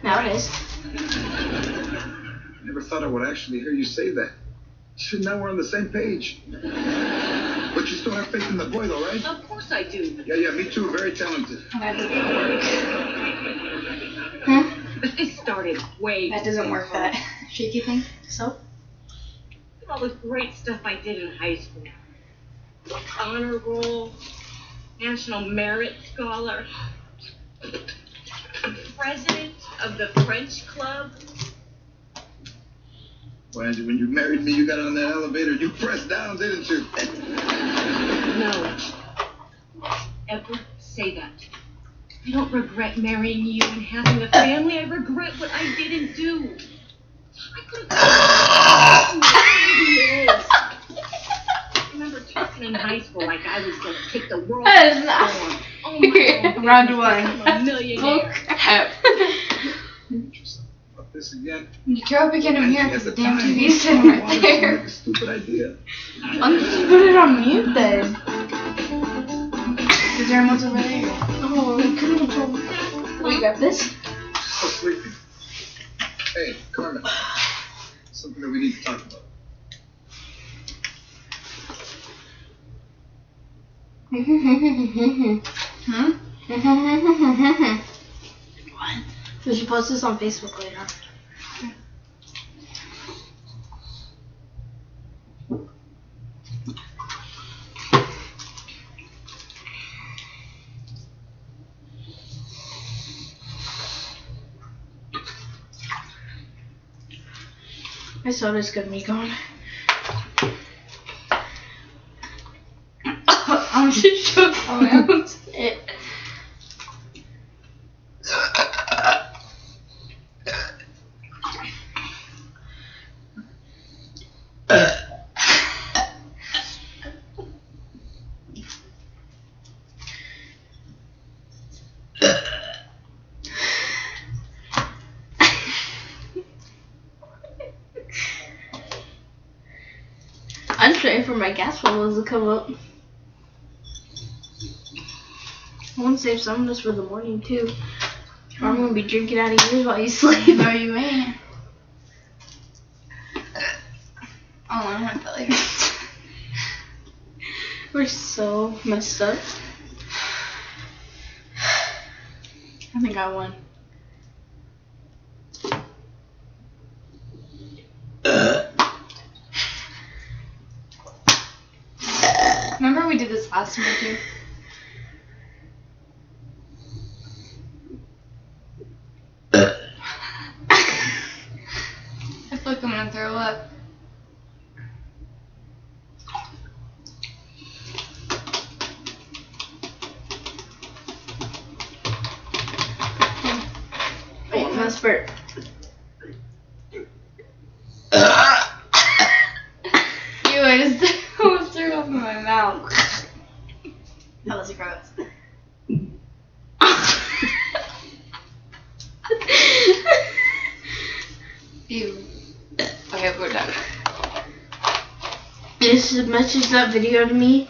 nowadays. I never thought I would actually hear you say that. Shit, now we're on the same page. But you still have faith in the boy, though, right? Of course I do. Yeah, me too. Very talented. That doesn't work. But this started way That doesn't work, that shaky thing. So? all the great stuff I did in high school. Honor roll, National Merit Scholar, president of the French Club. Well, when you married me, you got on that elevator. You pressed down, didn't you? No. Ever say that. I don't regret marrying you and having a family. I regret what I didn't do. I could have. I remember talking in high school like I was going to take the world by storm. Oh my God. Round one. I'm a millionaire. Crap. About this again. You drove again in here because the damn time, TV's sitting right there. Like a stupid idea. Why don't you just put it on mute then? Because your remote's over there. Oh, we couldn't have. We got this? So sleepy. Hey, Carmen. Something that we need to talk about. What? We should post this on Facebook later. My soda's gonna be gone. I'm just choking on my own spit. I'm just waiting for my gas levels to come up. I want to save some of this for the morning too. Or I'm gonna be drinking out of yours while you sleep. No, you ain't. Oh, I don't feel like it. We're so messed up. I think I won. Remember we did this last time too? I feel like I'm gonna throw up. Wait, no spurt. Ew, I just almost threw up in my mouth. That was gross. Ew. Okay, we're done. Just message that video to me